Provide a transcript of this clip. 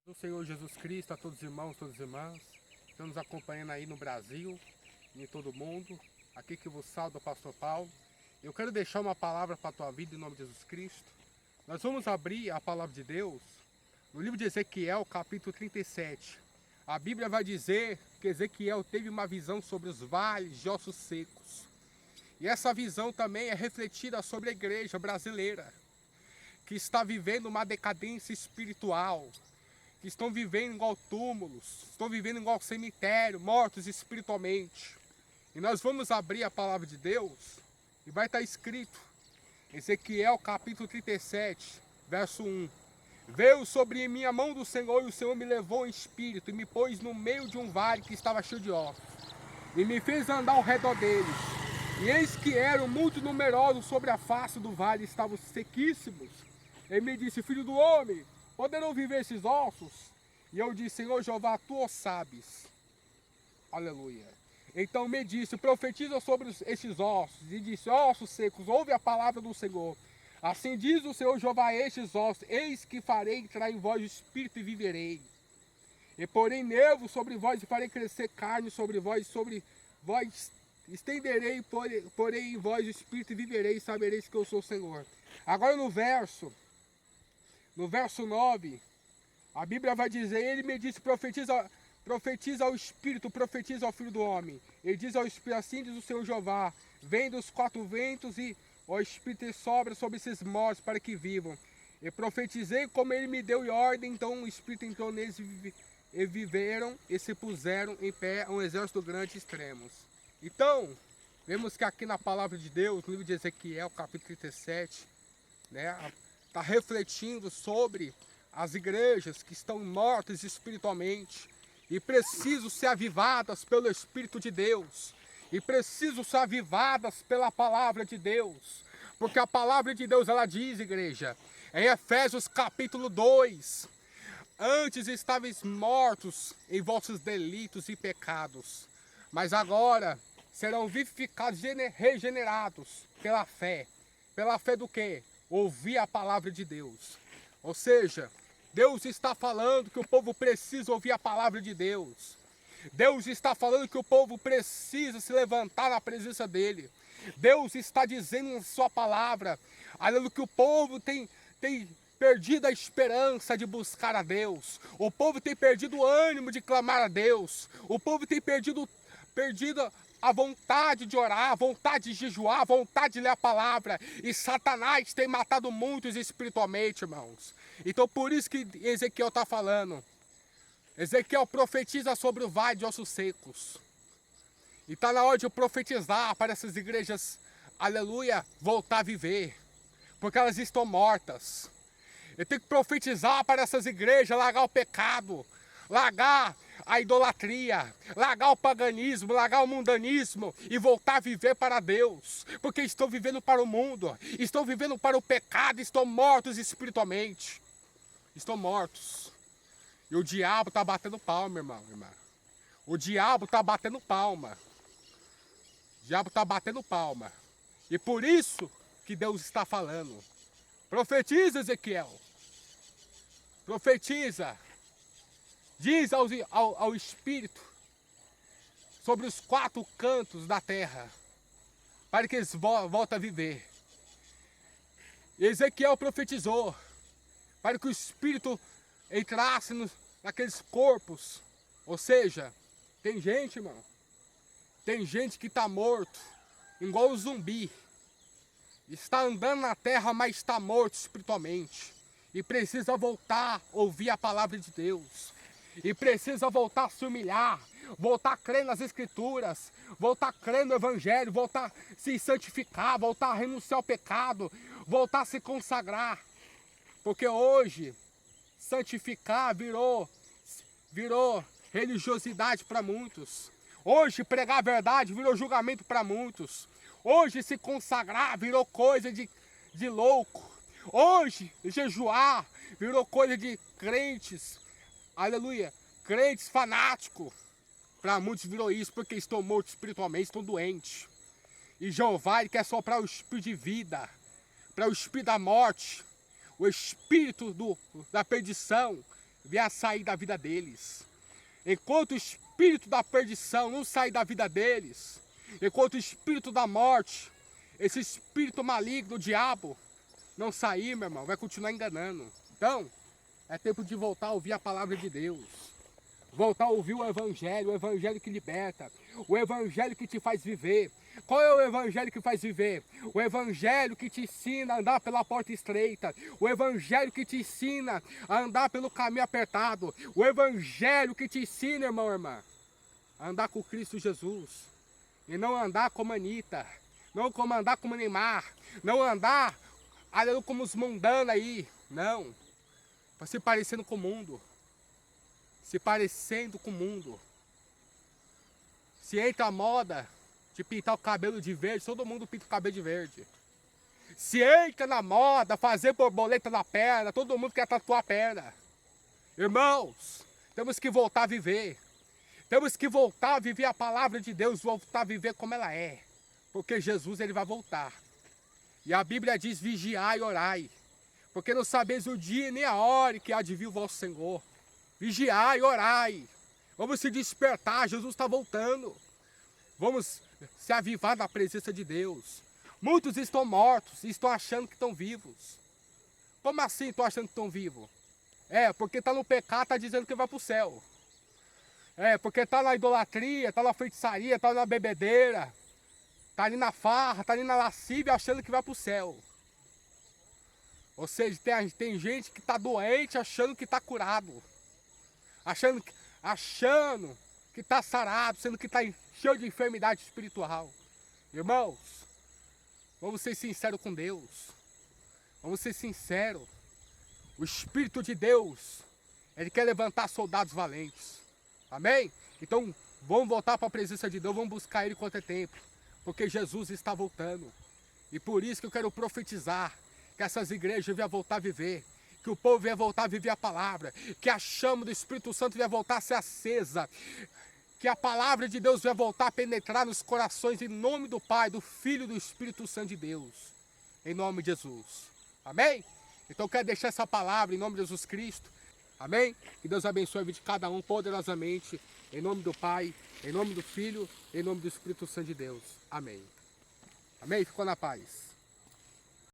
O Senhor Jesus Cristo, a todos os irmãos, todas as irmãs, que estão nos acompanhando aí no Brasil e em todo o mundo. Aqui que vos salva o pastor Paulo. Eu quero deixar uma palavra para a tua vida em nome de Jesus Cristo. Nós vamos abrir a palavra de Deus no livro de Ezequiel, capítulo 37. A Bíblia vai dizer que Ezequiel teve uma visão sobre os vales de ossos secos. E essa visão também é refletida sobre a igreja brasileira, que está vivendo uma decadência espiritual, que estão vivendo igual túmulos, estão vivendo igual cemitério, mortos espiritualmente. E nós vamos abrir a palavra de Deus e vai estar escrito, Ezequiel capítulo 37, verso 1. Veio sobre mim a mão do Senhor, e o Senhor me levou em espírito e me pôs no meio de um vale que estava cheio de ossos, e me fez andar ao redor deles. E eis que eram muito numerosos sobre a face do vale, estavam sequíssimos. Ele me disse: filho do homem, poderão viver esses ossos? E eu disse: Senhor Jeová, tu o sabes. Aleluia. Então me disse: profetiza sobre estes ossos. E disse: ossos secos, ouve a palavra do Senhor. Assim diz o Senhor Jeová a estes ossos: eis que farei entrar em vós o espírito e viverei. E porém nervo sobre vós, e farei crescer carne sobre vós estenderei, porém em vós o espírito e viverei, e sabereis que eu sou o Senhor. Agora no verso 9, a Bíblia vai dizer: ele me disse: profetiza ao Espírito, profetiza ao Filho do Homem. Ele diz ao Espírito: assim diz o Senhor Jeová, vem dos quatro ventos e o Espírito sobra sobre esses mortos para que vivam. E profetizei como ele me deu ordem, então o Espírito entrou neles e viveram e se puseram em pé um exército grande e extremos. Então, vemos que aqui na palavra de Deus, no livro de Ezequiel, capítulo 37, né, está refletindo sobre as igrejas que estão mortas espiritualmente e precisam ser avivadas pelo Espírito de Deus, e precisam ser avivadas pela palavra de Deus, porque a palavra de Deus, ela diz, igreja, em Efésios capítulo 2, antes estáveis mortos em vossos delitos e pecados, mas agora serão vivificados, regenerados pela fé do quê? Ouvir a palavra de Deus. Ou seja, Deus está falando que o povo precisa ouvir a palavra de Deus. Deus está falando que o povo precisa se levantar na presença dele. Deus está dizendo em sua palavra, aleluia, que o povo tem perdido a esperança de buscar a Deus. O povo tem perdido o ânimo de clamar a Deus. O povo tem perdido a vontade de orar, a vontade de jejuar, a vontade de ler a palavra. E Satanás tem matado muitos espiritualmente, irmãos. Então por isso que Ezequiel está falando. Ezequiel profetiza sobre o vale de ossos secos. E está na hora de profetizar para essas igrejas, aleluia, voltar a viver. Porque elas estão mortas. Eu tenho que profetizar para essas igrejas largar o pecado, largar a idolatria, largar o paganismo, largar o mundanismo e voltar a viver para Deus. Porque estão vivendo para o mundo, estão vivendo para o pecado, estão mortos espiritualmente. Estão mortos. E o diabo está batendo palma, irmão, irmã. O diabo está batendo palma. O diabo está batendo palma. E por isso que Deus está falando. Profetiza, Ezequiel. Profetiza. Diz ao Espírito sobre os quatro cantos da terra, para que eles voltem a viver. Ezequiel profetizou para que o Espírito entrasse naqueles corpos. Ou seja, tem gente, irmão, tem gente que está morto, igual o zumbi. Está andando na terra, mas está morto espiritualmente. E precisa voltar a ouvir a palavra de Deus. E precisa voltar a se humilhar, voltar a crer nas Escrituras, voltar a crer no Evangelho, voltar a se santificar, voltar a renunciar ao pecado, voltar a se consagrar. Porque hoje, santificar virou religiosidade para muitos. Hoje, pregar a verdade virou julgamento para muitos. Hoje, se consagrar virou coisa de louco. Hoje, jejuar virou coisa de crentes. Aleluia, crentes fanáticos. Para muitos virou isso porque estão mortos espiritualmente, estão doentes. E Jeová, ele quer soprar o espírito de vida, para o espírito da morte, o espírito da perdição, venha sair da vida deles. Enquanto o espírito da perdição não sair da vida deles, enquanto o espírito da morte, esse espírito maligno, o diabo, não sair, meu irmão, vai continuar enganando. Então, é tempo de voltar a ouvir a palavra de Deus. Voltar a ouvir o evangelho que liberta, o evangelho que te faz viver. Qual é o evangelho que faz viver? O evangelho que te ensina a andar pela porta estreita, o evangelho que te ensina a andar pelo caminho apertado, o evangelho que te ensina, irmão, irmã, a andar com Cristo Jesus, e não andar como Anitta, não como andar como Neymar, não andar como os mundanos aí, não, para se parecendo com o mundo. Se parecendo com o mundo. Se entra a moda de pintar o cabelo de verde, todo mundo pinta o cabelo de verde. Se entra na moda fazer borboleta na perna, todo mundo quer tatuar a perna. Irmãos, temos que voltar a viver. Temos que voltar a viver a palavra de Deus, voltar a viver como ela é. Porque Jesus, ele vai voltar. E a Bíblia diz, vigiai e orai. Porque não sabeis o dia nem a hora que há de vir o vosso Senhor. Vigiai e orai. Vamos se despertar, Jesus está voltando. Vamos se avivar na presença de Deus. Muitos estão mortos e estão achando que estão vivos. Como assim estão achando que estão vivos? Porque está no pecado, está dizendo que vai para o céu. Porque está na idolatria, está na feitiçaria, está na bebedeira. Está ali na farra, está ali na lascívia, achando que vai para o céu. Ou seja, tem gente que está doente achando que está curado. Achando que está sarado, sendo que está cheio de enfermidade espiritual. Irmãos, vamos ser sinceros com Deus. Vamos ser sinceros. O Espírito de Deus, ele quer levantar soldados valentes. Amém? Então, vamos voltar para a presença de Deus, vamos buscar ele enquanto é tempo. Porque Jesus está voltando. E por isso que eu quero profetizar que essas igrejas venham voltar a viver. Que o povo venha voltar a viver a palavra, que a chama do Espírito Santo venha voltar a ser acesa, que a palavra de Deus venha voltar a penetrar nos corações, em nome do Pai, do Filho e do Espírito Santo de Deus, em nome de Jesus, amém? Então eu quero deixar essa palavra em nome de Jesus Cristo, amém? Que Deus abençoe a vida de cada um poderosamente, em nome do Pai, em nome do Filho, em nome do Espírito Santo de Deus, amém? Amém? Ficou na paz.